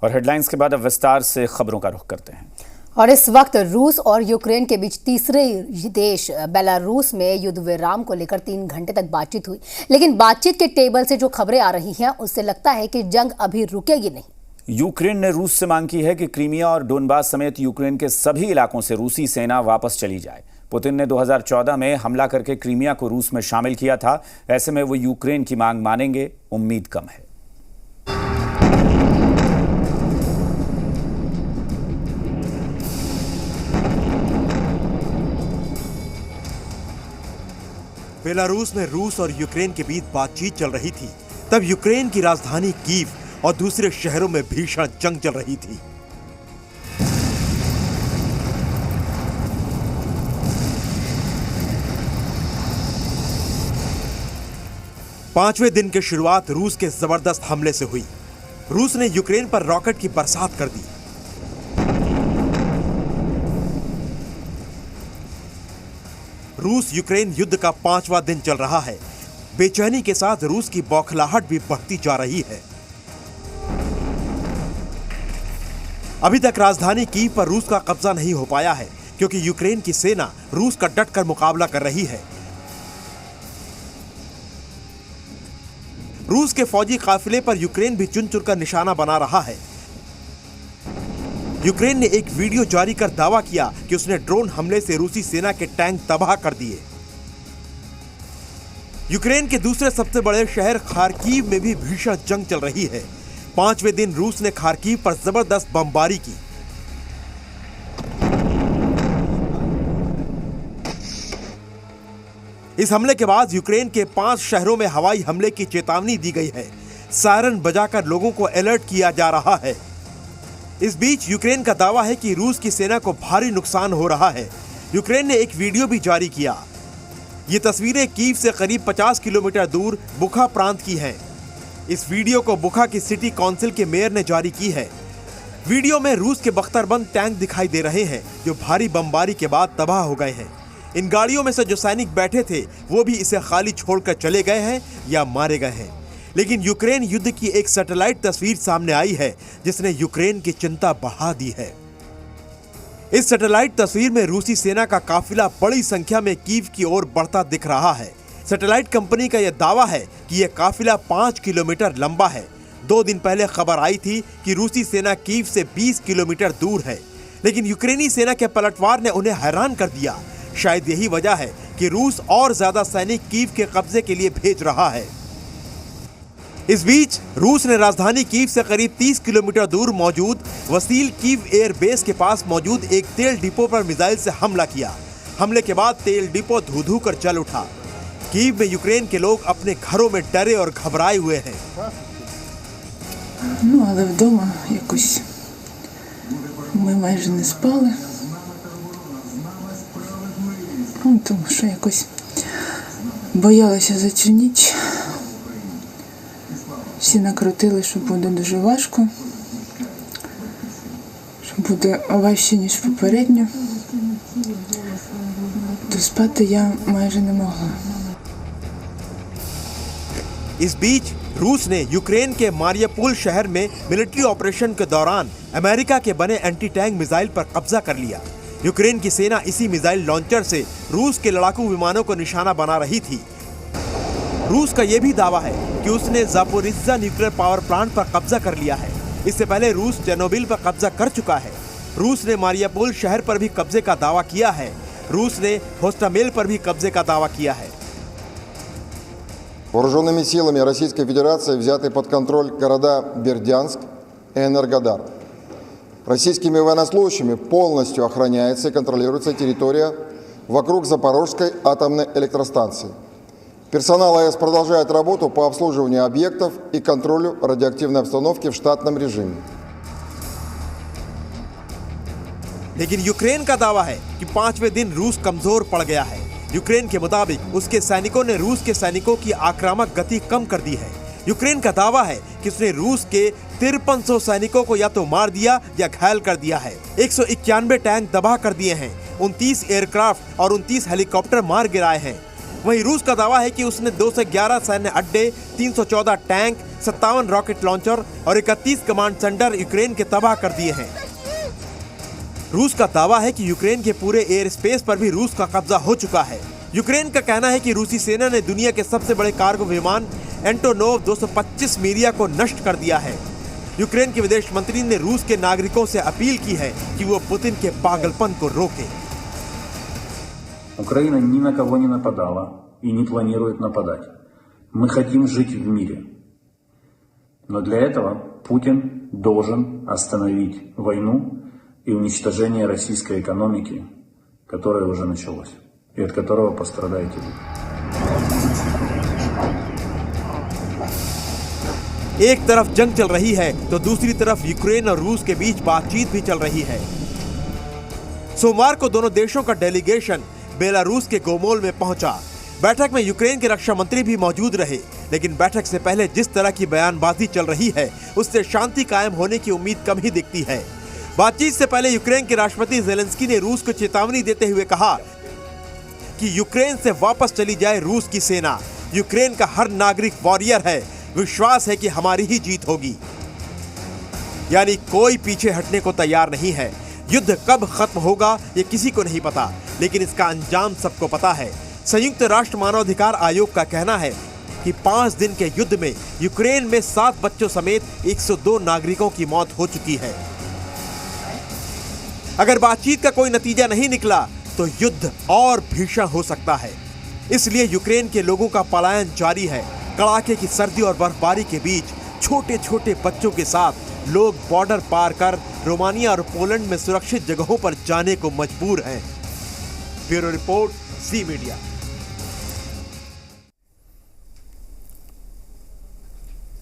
और हेडलाइंस के बाद अब विस्तार से खबरों का रुख करते हैं। और इस वक्त रूस और यूक्रेन के बीच तीसरे देश बेलारूस में युद्ध विराम को लेकर 3 घंटे तक बातचीत हुई, लेकिन बातचीत के टेबल से जो खबरें आ रही हैं उससे लगता है कि जंग अभी रुकेगी नहीं। यूक्रेन ने रूस से मांग की है कि क्रीमिया और डोनबास समेत यूक्रेन के सभी इलाकों से रूसी सेना वापस चली जाए। पुतिन ने 2014 में हमला करके क्रीमिया को रूस में शामिल किया था। ऐसे में वो यूक्रेन की मांग मानेंगे, उम्मीद कम है। बेलारूस में रूस और यूक्रेन के बीच बातचीत चल रही थी, तब यूक्रेन की राजधानी कीव और दूसरे शहरों में भीषण जंग चल रही थी। पांचवें दिन की शुरुआत रूस के जबरदस्त हमले से हुई। रूस ने यूक्रेन पर रॉकेट की बरसात कर दी। रूस यूक्रेन युद्ध का 5वां दिन चल रहा है। बेचैनी के साथ रूस की बौखलाहट भी बढ़ती जा रही है। अभी तक राजधानी कीव पर रूस का कब्जा नहीं हो पाया है, क्योंकि यूक्रेन की सेना रूस का डटकर मुकाबला कर रही है। रूस के फौजी काफिले पर यूक्रेन भी चुन चुनकर निशाना बना रहा है। यूक्रेन ने एक वीडियो जारी कर दावा किया कि उसने ड्रोन हमले से रूसी सेना के टैंक तबाह कर दिए। यूक्रेन के दूसरे सबसे बड़े शहर खार्किव में भी भीषण जंग चल रही है। 5वें दिन रूस ने खार्किव पर जबरदस्त बमबारी की। इस हमले के बाद यूक्रेन के 5 शहरों में हवाई हमले की चेतावनी दी गई है। सायरन बजाकर लोगों को अलर्ट किया जा रहा है। इस बीच यूक्रेन का दावा है कि रूस की सेना को भारी नुकसान हो रहा है। यूक्रेन ने एक वीडियो भी जारी किया। ये तस्वीरें कीव से करीब 50 किलोमीटर दूर बुखा प्रांत की हैं। इस वीडियो को बुखा की सिटी काउंसिल के मेयर ने जारी की है। वीडियो में रूस के बख्तरबंद टैंक दिखाई दे रहे हैं, जो भारी बमबारी के बाद तबाह हो गए हैं। इन गाड़ियों में से जो सैनिक बैठे थे वो भी इसे खाली छोड़कर चले गए हैं या मारे गए हैं। लेकिन यूक्रेन युद्ध की एक सैटेलाइट तस्वीर सामने आई है, जिसने यूक्रेन की चिंता बढ़ा दी है। इस सैटेलाइट तस्वीर में रूसी सेना का काफिला बड़ी संख्या में कीव की ओर बढ़ता दिख रहा है। सैटेलाइट कंपनी का यह दावा है कि यह काफिला 5 किलोमीटर लंबा है। 2 दिन पहले खबर आई थी कि रूसी सेना कीव से 20 किलोमीटर दूर है, लेकिन यूक्रेनी सेना के पलटवार ने उन्हें हैरान कर दिया। शायद यही वजह है कि रूस और ज्यादा सैनिक कीव के कब्जे के लिए भेज रहा है। इस बीच रूस ने राजधानी कीव से करीब 30 किलोमीटर दूर मौजूद वसील कीव एयर बेस के पास मौजूद एक तेल डिपो पर मिसाइल से हमला किया। हमले के बाद तेल डिपो धू-धू कर जल उठा। कीव में यूक्रेन के लोग अपने घरों में डरे और घबराए हुए हैं। Але вдома якось ми майже не спали. Тому що якось боялися за цю ніч. Всі накрутили, що буде дуже важко, що буде важче, ніж попередньо. То спати я майже не могла. इस बीच रूस ने यूक्रेन के मारियापोल शहर में मिलिट्री ऑपरेशन के दौरान अमेरिका के बने एंटी टैंक मिसाइल पर कब्जा कर लिया। यूक्रेन की सेना इसी मिसाइल लॉन्चर से रूस के लड़ाकू विमानों को निशाना बना रही थी। रूस का यह भी दावा है कि उसने ज़ापोरिज्जा न्यूक्लियर पावर प्लांट पर कब्जा कर लिया है। इससे पहले रूस चेर्नोबिल पर कब्जा कर चुका है। रूस ने मारियापोल शहर पर भी कब्जे का दावा किया है। रूस ने होस्टामेल पर भी कब्जे का दावा किया है। Вооруженными силами Российской Федерации взяты под контроль города Бердянск и Энергодар. Российскими военнослужащими полностью охраняется и контролируется территория вокруг Запорожской атомной электростанции. Персонал АЭС продолжает работу по обслуживанию объектов и контролю радиоактивной обстановки в штатном режиме. लेकिन यूक्रेन का दावा है कि 5वें दिन रूस कमजोर पड़ गया है। यूक्रेन के मुताबिक उसके सैनिकों ने रूस के सैनिकों की आक्रामक गति कम कर दी है। यूक्रेन का दावा है कि उसने रूस के 5300 सैनिकों को या तो मार दिया या घायल कर दिया है। 191 टैंक तबाह कर दिए हैं। 29 एयरक्राफ्ट और 29 हेलीकॉप्टर मार गिराए हैं। वहीं रूस का दावा है कि उसने 211 सैन्य अड्डे, 314 टैंक, 57 रॉकेट लॉन्चर और 31 कमांड सेंटर यूक्रेन के तबाह कर दिए हैं। रूस का दावा है कि यूक्रेन के पूरे एयर स्पेस पर भी रूस का कब्जा हो चुका है। यूक्रेन का कहना है कि रूसी सेना ने दुनिया के सबसे बड़े कार्गो विमान एंटोनोव 225 मिरिया को नष्ट कर दिया है। यूक्रेन के विदेश मंत्री ने रूस के नागरिकों से अपील की है कि वो पुतिन के पागलपन को रोकें। Украина ни на кого не нападала и не планирует нападать. Мы хотим жить в мире. Но для этого Путин должен остановить войну и уничтожение российской экономики, которое уже началось, и от которого пострадаете вы. एक तरफ जंग चल रही है तो दूसरी तरफ यूक्रेन और रूस के बीच बातचीत भी चल रही है। सोमवार को दोनों देशों का डेलीगेशन बेलारूस के गोमोल में पहुंचा। बैठक में यूक्रेन के रक्षा मंत्री भी मौजूद रहे, लेकिन बैठक से पहले जिस तरह की बयानबाजी चल रही है उससे शांति कायम होने की उम्मीद कम ही दिखती है। बातचीत से पहले यूक्रेन के राष्ट्रपति ज़ेलेंस्की ने रूस को चेतावनी देते हुए कहा कि यूक्रेन से वापस चली जाए रूस की सेना। यूक्रेन का हर नागरिक वॉरियर है, विश्वास है कि हमारी ही जीत होगी। यानी कोई पीछे हटने को तैयार नहीं है। युद्ध कब खत्म होगा ये किसी को नहीं पता, लेकिन इसका अंजाम सबको पता है। संयुक्त राष्ट्र मानवाधिकार आयोग का कहना है कि 5 दिन के युद्ध में यूक्रेन में 7 बच्चों समेत 102 नागरिकों की मौत हो चुकी है। अगर बातचीत का कोई नतीजा नहीं निकला तो युद्ध और भीषण हो सकता है। इसलिए यूक्रेन के लोगों का पलायन जारी है। कड़ाके की सर्दी और बर्फबारी के बीच छोटे छोटे बच्चों के साथ लोग बॉर्डर पार कर रोमानिया और पोलैंड में सुरक्षित जगहों पर जाने को मजबूर हैं। Bureau report, C media.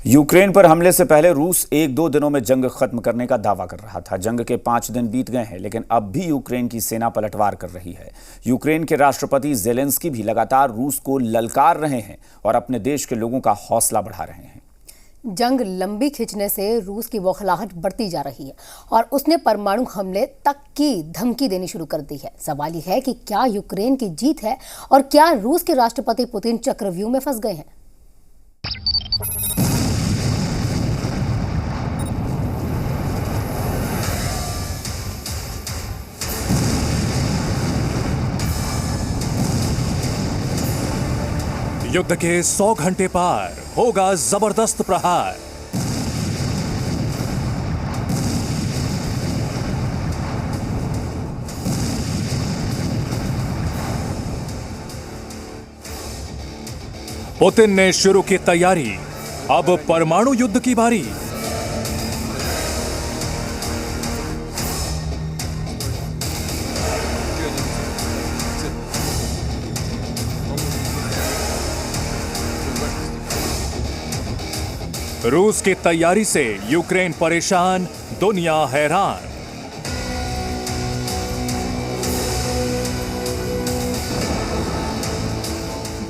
Ukraine पर हमले से पहले रूस 1-2 दिनों में जंग खत्म करने का दावा कर रहा था। जंग के 5 दिन बीत गए हैं, लेकिन अब भी यूक्रेन की सेना पलटवार कर रही है। यूक्रेन के राष्ट्रपति ज़ेलेंस्की भी लगातार रूस को ललकार रहे हैं और अपने देश के लोगों का हौसला बढ़ा रहे हैं। जंग लंबी खिंचने से रूस की बौखलाहट बढ़ती जा रही है और उसने परमाणु हमले तक की धमकी देनी शुरू कर दी है। सवाल यह है कि क्या यूक्रेन की जीत है और क्या रूस के राष्ट्रपति पुतिन चक्रव्यूह में फंस गए हैं। युद्ध के 100 घंटे पार होगा जबरदस्त प्रहार। पुतिन ने शुरू की तैयारी, अब परमाणु युद्ध की बारी। रूस की तैयारी से यूक्रेन परेशान, दुनिया हैरान।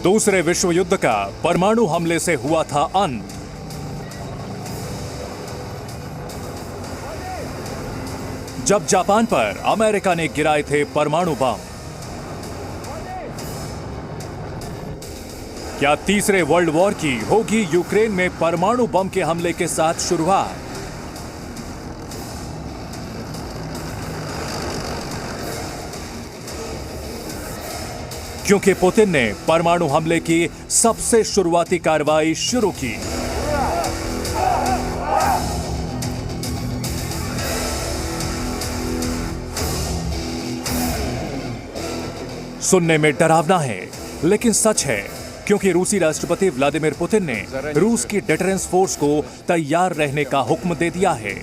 दूसरे विश्व युद्ध का परमाणु हमले से हुआ था अंत। जब जापान पर अमेरिका ने गिराए थे परमाणु बम। क्या तीसरे वर्ल्ड वॉर की होगी यूक्रेन में परमाणु बम के हमले के साथ शुरुआत? क्योंकि पुतिन ने परमाणु हमले की सबसे शुरुआती कार्रवाई शुरू की। सुनने में डरावना है, लेकिन सच है, क्योंकि रूसी राष्ट्रपति व्लादिमीर पुतिन ने रूस की डिटरेंस फोर्स को तैयार रहने का हुक्म दे दिया है।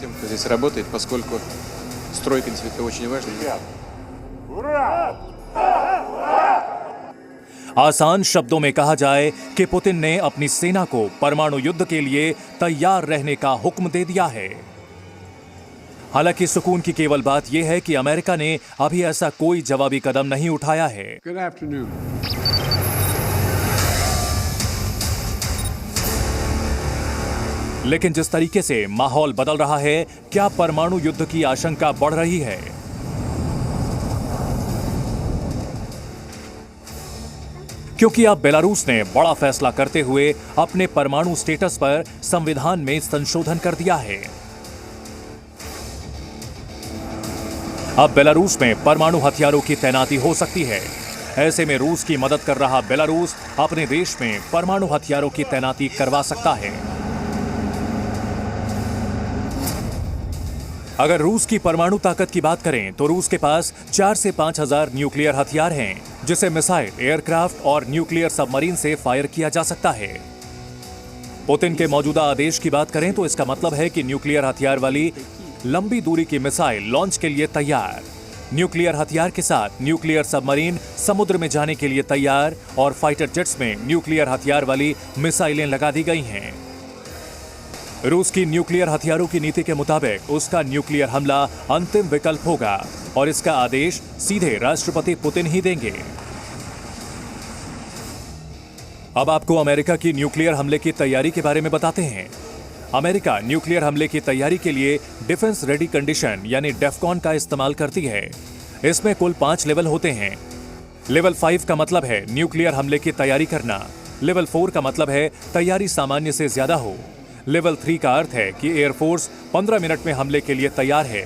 आसान शब्दों में कहा जाए कि पुतिन ने अपनी सेना को परमाणु युद्ध के लिए तैयार रहने का हुक्म दे दिया है। हालांकि सुकून की केवल बात यह है कि अमेरिका ने अभी ऐसा कोई जवाबी कदम नहीं उठाया है। लेकिन जिस तरीके से माहौल बदल रहा है, क्या परमाणु युद्ध की आशंका बढ़ रही है? क्योंकि अब बेलारूस ने बड़ा फैसला करते हुए अपने परमाणु स्टेटस पर संविधान में संशोधन कर दिया है। अब बेलारूस में परमाणु हथियारों की तैनाती हो सकती है। ऐसे में रूस की मदद कर रहा बेलारूस अपने देश में परमाणु हथियारों की तैनाती करवा सकता है। अगर रूस की परमाणु ताकत की बात करें तो रूस के पास 4 से 5 हजार न्यूक्लियर हथियार हैं, जिसे मिसाइल, एयरक्राफ्ट और न्यूक्लियर सबमरीन से फायर किया जा सकता है। पुतिन के मौजूदा आदेश की बात करें तो इसका मतलब है कि न्यूक्लियर हथियार वाली लंबी दूरी की मिसाइल लॉन्च के लिए तैयार, न्यूक्लियर हथियार के साथ न्यूक्लियर सबमरीन समुद्र में जाने के लिए तैयार और फाइटर जेट्स में न्यूक्लियर हथियार वाली मिसाइलें लगा दी गई हैं। रूस की न्यूक्लियर हथियारों की नीति के मुताबिक उसका न्यूक्लियर हमला अंतिम विकल्प होगा और इसका आदेश सीधे राष्ट्रपति पुतिन ही देंगे। अब आपको अमेरिका की न्यूक्लियर हमले की तैयारी के बारे में बताते हैं। अमेरिका न्यूक्लियर हमले की तैयारी के लिए डिफेंस रेडी कंडीशन यानी डेफकॉन का इस्तेमाल करती है। इसमें कुल 5 लेवल होते हैं। लेवल 5 का मतलब है न्यूक्लियर हमले की तैयारी करना। लेवल 4 का मतलब है तैयारी सामान्य से ज्यादा हो। लेवल 3 का अर्थ है कि एयरफोर्स 15 मिनट में हमले के लिए तैयार है।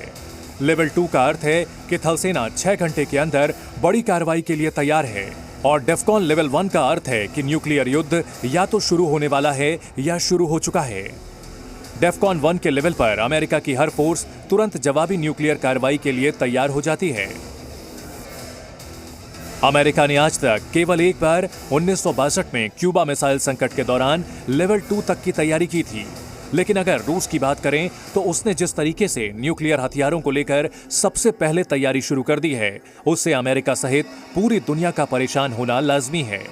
लेवल 2 का अर्थ है कि थल सेना 6 घंटे के अंदर बड़ी कार्रवाई के लिए तैयार है। और डेफकॉन लेवल 1 का अर्थ है कि न्यूक्लियर युद्ध या तो शुरू होने वाला है या शुरू हो चुका है। डेफकॉन 1 के लेवल पर अमेरिका की हर फोर्स तुरंत जवाबी न्यूक्लियर कार्रवाई के लिए तैयार हो जाती है। अमेरिका ने आज तक केवल एक बार 1962 में क्यूबा मिसाइल संकट के दौरान लेवल 2 तक की तैयारी की थी। लेकिन अगर रूस की बात करें तो उसने जिस तरीके से न्यूक्लियर हथियारों को लेकर सबसे पहले तैयारी शुरू कर दी है, उससे अमेरिका सहित पूरी दुनिया का परेशान होना लाजमी है।